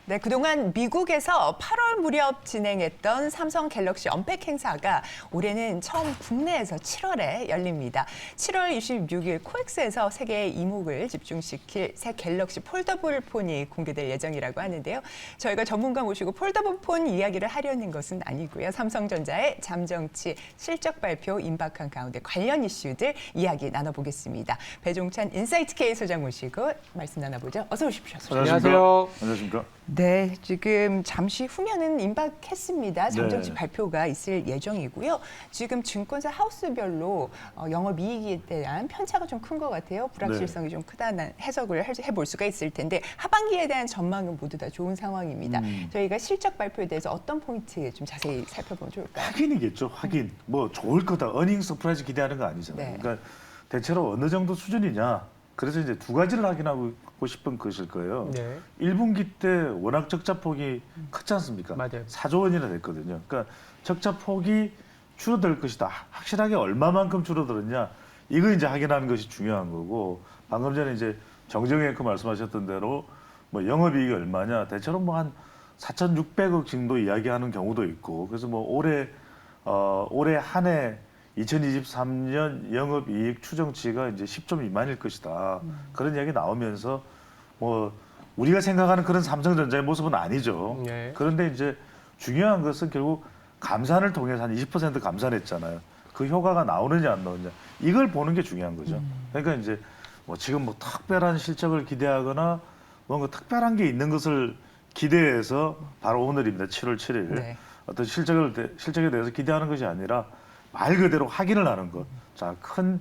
네, 그동안 미국에서 8월 무렵 진행했던 삼성 갤럭시 언팩 행사가 올해는 처음 국내에서 7월에 열립니다. 7월 26일 코엑스에서 세계의 이목을 집중시킬 새 갤럭시 폴더블 폰이 공개될 예정이라고 하는데요. 저희가 전문가 모시고 폴더블 폰 이야기를 하려는 것은 아니고요. 삼성전자의 잠정치 실적 발표 임박한 가운데 관련 이슈들 이야기 나눠보겠습니다. 배종찬 인사이트K 소장 모시고 말씀 나눠보죠. 어서 오십시오. 안녕하세요. 안녕하십니까. 네, 지금 잠시 후면은 임박했습니다. 잠정치 네. 발표가 있을 예정이고요. 지금 증권사 하우스별로 영업이익에 대한 편차가 좀 큰 것 같아요. 불확실성이 좀 크다는 해석을 해볼 수가 있을 텐데 하반기에 대한 전망은 모두 다 좋은 상황입니다. 저희가 실적 발표에 대해서 어떤 포인트 좀 자세히 살펴보면 좋을까요? 확인이겠죠. 확인. 뭐 좋을 거다. 어닝 서프라이즈 기대하는 거 아니잖아요. 네. 그러니까 대체로 어느 정도 수준이냐. 그래서 이제 두 가지를 확인하고 싶은 것일 거예요. 네. 1분기 때 워낙 적자 폭이 크지 않습니까? 맞아요. 4조 원이나 됐거든요. 그러니까 적자 폭이 줄어들 것이다. 확실하게 얼마만큼 줄어들었냐. 이거 이제 확인하는 것이 중요한 거고, 방금 전에 이제 정정앵커 말씀하셨던 대로 뭐 영업이익이 얼마냐. 대체로 뭐 한 4,600억 정도 이야기하는 경우도 있고, 그래서 뭐 올해 한 해 2023년 영업이익 추정치가 이제 10조 미만일 것이다. 그런 이야기 나오면서 뭐 우리가 생각하는 그런 삼성전자의 모습은 아니죠. 네. 그런데 이제 중요한 것은 결국 감산을 통해서 한 20% 감산했잖아요. 그 효과가 나오느냐 안 나오느냐 이걸 보는 게 중요한 거죠. 그러니까 이제 뭐 지금 뭐 특별한 실적을 기대하거나 뭔가 특별한 게 있는 것을 기대해서 바로 오늘입니다. 7월 7일. 네. 어떤 실적에 대해서 기대하는 것이 아니라 말 그대로 확인을 하는 것. 자, 큰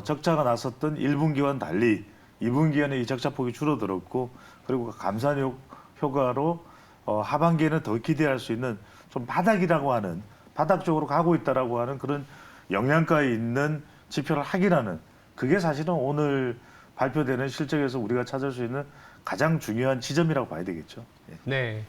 적자가 났었던 1분기와는 달리 2분기에는 이 적자 폭이 줄어들었고, 그리고 감산 효과로 하반기에는 더 기대할 수 있는 좀 바닥이라고 하는, 바닥 쪽으로 가고 있다라고 하는 그런 영양가에 있는 지표를 확인하는, 그게 사실은 오늘 발표되는 실적에서 우리가 찾을 수 있는 가장 중요한 지점이라고 봐야 되겠죠. 예. 네.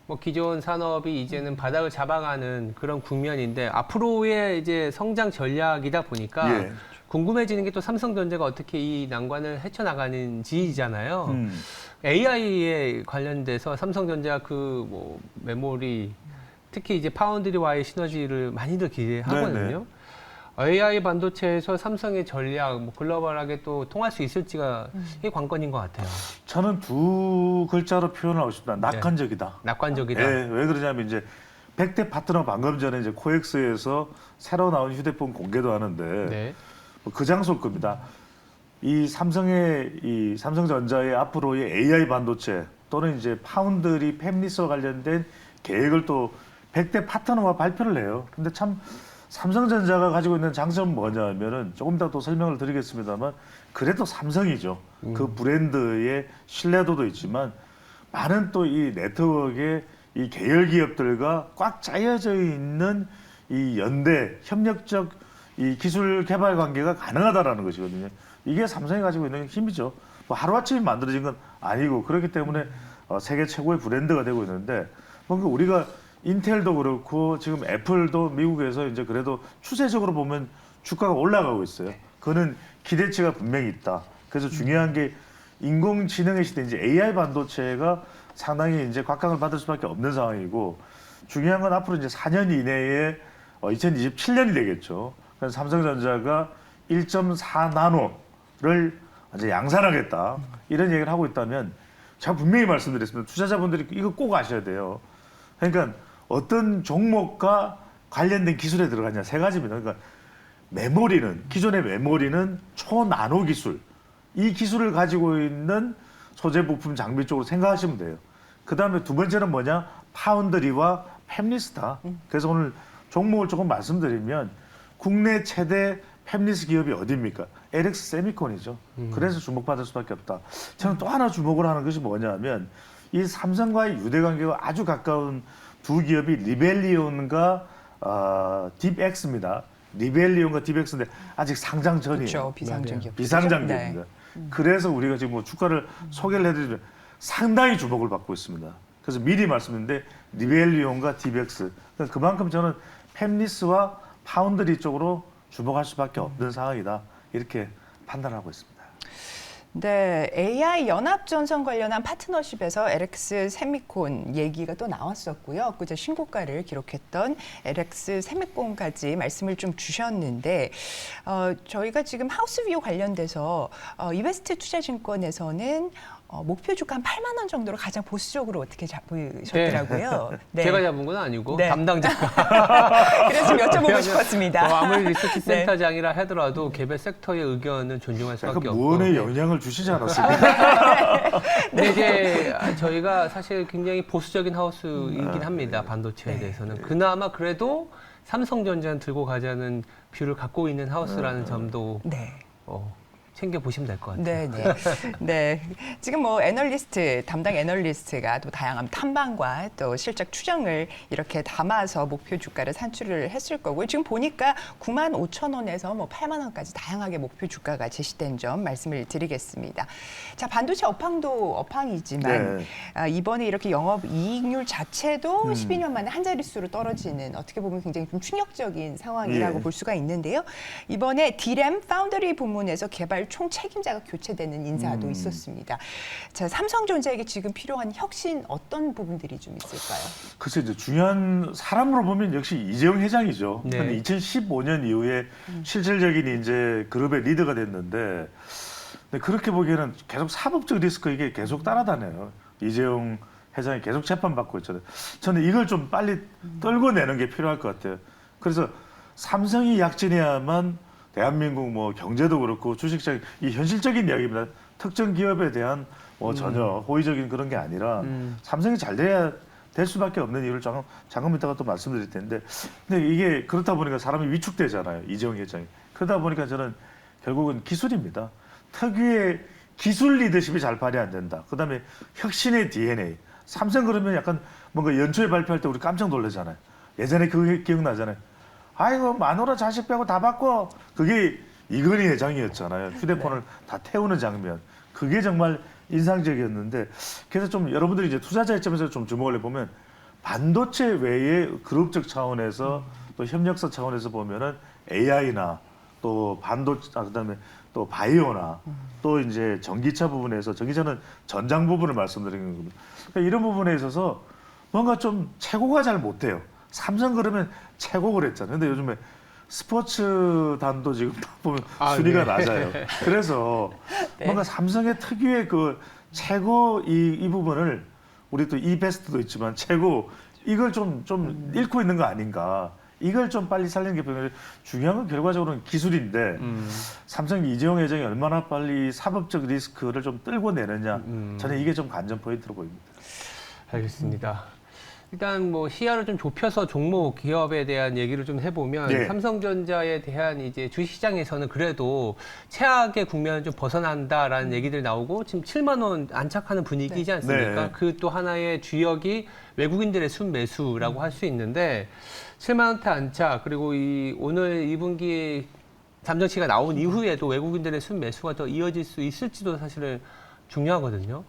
뭐 기존 산업이 이제는 바닥을 잡아가는 그런 국면인데 앞으로의 이제 성장 전략이다 보니까 예. 궁금해지는 게 또 삼성전자가 어떻게 이 난관을 헤쳐나가는지잖아요. AI에 관련돼서 삼성전자 그 뭐 메모리 특히 이제 파운드리와의 시너지를 많이들 기대하거든요. AI 반도체에서 삼성의 전략, 뭐 글로벌하게 또 통할 수 있을지가 이게 관건인 것 같아요. 저는 두 글자로 표현하고 싶다. 낙관적이다. 낙관적이다. 예, 왜 그러냐면 이제 100대 파트너 방금 전에 이제 코엑스에서 새로 나온 휴대폰 공개도 하는데 네. 그 장소일 겁니다. 이 삼성전자의 앞으로의 AI 반도체 또는 이제 파운드리 팹리스와 관련된 계획을 또 100대 파트너와 발표를 해요. 근데 참 삼성전자가 가지고 있는 장점은 뭐냐면은 조금 더 또 설명을 드리겠습니다만 그래도 삼성이죠. 그 브랜드의 신뢰도도 있지만 많은 또 이 네트워크의 이 계열 기업들과 꽉 짜여져 있는 이 연대 협력적 이 기술 개발 관계가 가능하다라는 것이거든요. 이게 삼성이 가지고 있는 힘이죠. 뭐 하루아침에 만들어진 건 아니고 그렇기 때문에 세계 최고의 브랜드가 되고 있는데 뭔가 우리가 인텔도 그렇고 지금 애플도 미국에서 이제 그래도 추세적으로 보면 주가가 올라가고 있어요. 그거는 기대치가 분명히 있다. 그래서 중요한 게 인공지능의 시대 이제 AI 반도체가 상당히 이제 곽강을 받을 수밖에 없는 상황이고 중요한 건 앞으로 이제 4년 이내에 2027년이 되겠죠. 그래서 삼성전자가 1.4나노를 이제 양산하겠다. 이런 얘기를 하고 있다면 제가 분명히 말씀드렸습니다. 투자자분들이 이거 꼭 아셔야 돼요. 그러니까 어떤 종목과 관련된 기술에 들어가냐 세 가지입니다. 그러니까 메모리는 기존의 메모리는 초나노 기술 이 기술을 가지고 있는 소재 부품 장비 쪽으로 생각하시면 돼요. 그 다음에 두 번째는 뭐냐 파운드리와 팹리스다. 그래서 오늘 종목을 조금 말씀드리면 국내 최대 팹리스 기업이 어디입니까? LX 세미콘이죠. 그래서 주목받을 수밖에 없다. 저는 또 하나 주목을 하는 것이 뭐냐면 이 삼성과의 유대 관계가 아주 가까운 두 기업이 리벨리온과 딥엑스입니다. 리벨리온과 딥엑스인데 아직 상장 전이에요. 그렇죠. 비상장 기업. 비상장 네. 기업입니다. 그래서 우리가 지금 뭐 주가를 소개를 해드리면 상당히 주목을 받고 있습니다. 그래서 미리 말씀드렸는데 리벨리온과 딥엑스 그만큼 저는 팹리스와 파운드리 쪽으로 주목할 수밖에 없는 상황이다. 이렇게 판단하고 있습니다. 네, AI 연합전선 관련한 파트너십에서 LX 세미콘 얘기가 또 나왔었고요. 그제 신고가를 기록했던 LX 세미콘까지 말씀을 좀 주셨는데 저희가 지금 하우스뷰 관련돼서 이베스트 투자증권에서는 목표 주가 한 8만 원 정도로 가장 보수적으로 어떻게 잡으셨더라고요. 네. 제가 잡은 건 아니고 네. 담당자가. 그래서 좀 여쭤보고 싶었습니다. 아무리 리서치 센터장이라 하더라도 개별 섹터의 의견은 존중할 수밖에 약간 없고. 무언의 영향을 주시지 않았습니까? 근데 이제 저희가 사실 굉장히 보수적인 하우스이긴 합니다. 반도체에 대해서는. 그나마 그래도 삼성전자는 들고 가자는 뷰를 갖고 있는 하우스라는 점도 네. 챙겨 보시면 될 것 같아요. 네, 네. 네. 지금 뭐 담당 애널리스트가 또 다양한 탐방과 또 실적 추정을 이렇게 담아서 목표 주가를 산출을 했을 거고요. 지금 보니까 9만 5천 원에서 뭐 8만 원까지 다양하게 목표 주가가 제시된 점 말씀을 드리겠습니다. 자, 반도체 업황도 업황이지만 네. 이번에 이렇게 영업 이익률 자체도 12년 만에 한 자릿수로 떨어지는 어떻게 보면 굉장히 좀 충격적인 상황이라고 예. 볼 수가 있는데요. 이번에 디램 파운더리 부문에서 개발 총 책임자가 교체되는 인사도 있었습니다. 자, 삼성전자에게 지금 필요한 혁신 어떤 부분들이 좀 있을까요? 글쎄 이제 중요한 사람으로 보면 역시 이재용 회장이죠. 네. 근데 2015년 이후에 실질적인 이제 그룹의 리더가 됐는데 근데 그렇게 보기에는 계속 사법적 리스크 이게 계속 따라다녀요. 이재용 회장이 계속 재판받고 있잖아요. 저는 이걸 좀 빨리 떨궈내는 게 필요할 것 같아요. 그래서 삼성이 약진해야만 대한민국 뭐 경제도 그렇고 주식시장 이 현실적인 이야기입니다. 특정 기업에 대한 뭐 전혀 호의적인 그런 게 아니라 삼성이 잘 돼야 될 수밖에 없는 이유를 잠깐 이따가 또 말씀드릴 텐데 근데 이게 그렇다 보니까 사람이 위축되잖아요. 이재용 회장이. 그러다 보니까 저는 결국은 기술입니다. 특유의 기술 리더십이 잘 발휘 안 된다. 그다음에 혁신의 DNA. 삼성 그러면 약간 뭔가 연초에 발표할 때 우리 깜짝 놀라잖아요. 예전에 그게 기억나잖아요. 아이고 마누라 자식 빼고 다 바꿔. 그게 이건희 회장이었잖아요. 휴대폰을 다 태우는 장면. 그게 정말 인상적이었는데 그래서 좀 여러분들이 이제 투자자 입장에서 좀 주목을 해보면 반도체 외에 그룹적 차원에서 또 협력사 차원에서 보면은 AI나 또 반도체 그다음에 또 바이오나 또 이제 전기차 부분에서 전기차는 전장 부분을 말씀드리는 겁니다. 그러니까 이런 부분에 있어서 뭔가 좀 최고가 잘 못해요. 삼성 그러면 최고 그랬잖아요. 근데 요즘에 스포츠단도 지금 보면 순위가 네. 낮아요. 그래서 뭔가 삼성의 특유의 그 최고 이 부분을 우리 또 이베스트도 있지만 최고 이걸 좀 잃고 있는 거 아닌가. 이걸 좀 빨리 살리는 게 필요해요. 중요한 건 결과적으로는 기술인데 삼성 이재용 회장이 얼마나 빨리 사법적 리스크를 좀 떨궈내느냐. 저는 이게 좀 관전 포인트로 보입니다. 알겠습니다. 일단 뭐 시야를 좀 좁혀서 종목 기업에 대한 얘기를 좀 해보면 네. 삼성전자에 대한 이제 주식시장에서는 그래도 최악의 국면을 좀 벗어난다라는 얘기들 나오고 지금 7만 원 안착하는 분위기이지 않습니까? 네. 그 또 하나의 주역이 외국인들의 순매수라고 할 수 있는데 7만 원대 안착 그리고 오늘 2분기 잠정치가 나온 이후에도 외국인들의 순매수가 더 이어질 수 있을지도 사실은 중요하거든요.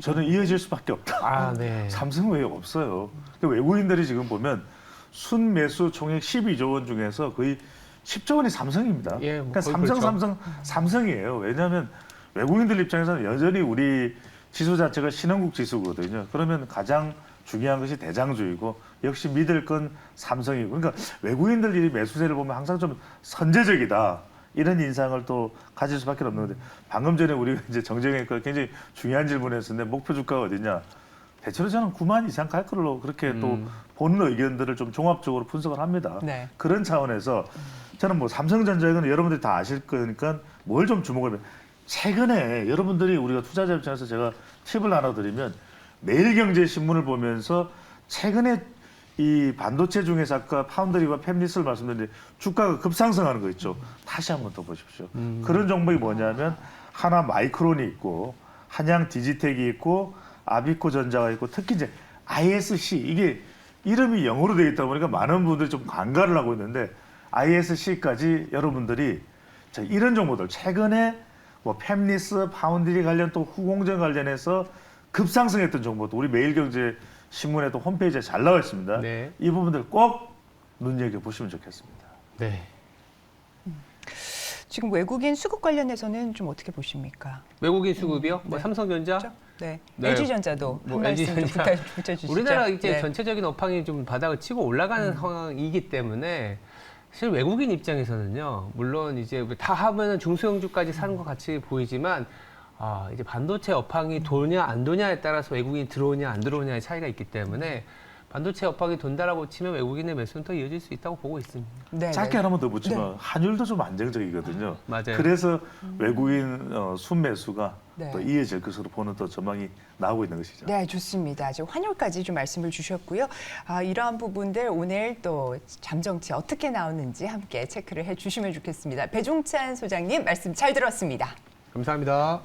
저는 이어질 수밖에 없다. 네. 삼성 외에 없어요. 외국인들이 지금 보면 순매수 총액 12조 원 중에서 거의 10조 원이 삼성입니다. 예, 뭐 그러니까 거의 그렇죠. 삼성이에요. 왜냐하면 외국인들 입장에서는 여전히 우리 지수 자체가 신흥국 지수거든요. 그러면 가장 중요한 것이 대장주이고 역시 믿을 건 삼성이고 그러니까 외국인들이 매수세를 보면 항상 좀 선제적이다. 이런 인상을 또 가질 수밖에 없는 건데 방금 전에 우리가 이제 정정했고 굉장히 중요한 질문을 했었는데 목표 주가가 어디냐? 대체로 저는 9만 이상 갈 걸로 그렇게 또 보는 의견들을 좀 종합적으로 분석을 합니다. 네. 그런 차원에서 저는 뭐 삼성전자는 여러분들이 다 아실 거니까 뭘 좀 주목을 해요. 최근에 여러분들이 우리가 투자자 입장에서 제가 팁을 하나 드리면 매일경제신문을 보면서 최근에 이 반도체 중에서 아까 파운드리와 팹리스를 말씀드렸는데 주가가 급상승하는 거 있죠. 다시 한번 더 보십시오. 그런 종목이 뭐냐면 하나 마이크론이 있고 한양 디지텍이 있고 아비코 전자가 있고 특히 이제 ISC 이게 이름이 영어로 되어 있다 보니까 많은 분들이 좀 간과를 하고 있는데 ISC까지 여러분들이 자, 이런 정보들 최근에 뭐 팹리스, 파운드리 관련 또 후공정 관련해서 급상승했던 정보도 우리 매일경제 신문에도 홈페이지에 잘 나와 있습니다. 네. 이 부분들 꼭 눈여겨보시면 좋겠습니다. 네. 지금 외국인 수급 관련해서는 좀 어떻게 보십니까? 외국인 수급이요? 뭐 네. 삼성전자? 그렇죠? 네. 네. LG전자도 뭐 한 말씀 좀 LG전자. 붙여주시죠. 우리나라 이제 네. 전체적인 업황이 좀 바닥을 치고 올라가는 상황이기 때문에 사실 외국인 입장에서는요. 물론 이제 다 하면은 중소형주까지 사는 것 같이 보이지만 이제 반도체 업황이 도냐 안 도냐에 따라서 외국인이 들어오냐 안 들어오냐의 차이가 있기 때문에 반도체 업황이 돈다라고 치면 외국인의 매수는 더 이어질 수 있다고 보고 있습니다. 네, 짧게 네. 하나만 더 붙이면 한율도 좀 안정적이거든요. 맞아요. 그래서 외국인 순매수가 네. 또 이어질 것으로 보는 또 전망이 나오고 있는 것이죠. 네, 좋습니다. 지금 환율까지 좀 말씀을 주셨고요. 이러한 부분들 오늘 또 잠정치 어떻게 나오는지 함께 체크를 해주시면 좋겠습니다. 배종찬 소장님 말씀 잘 들었습니다. 감사합니다.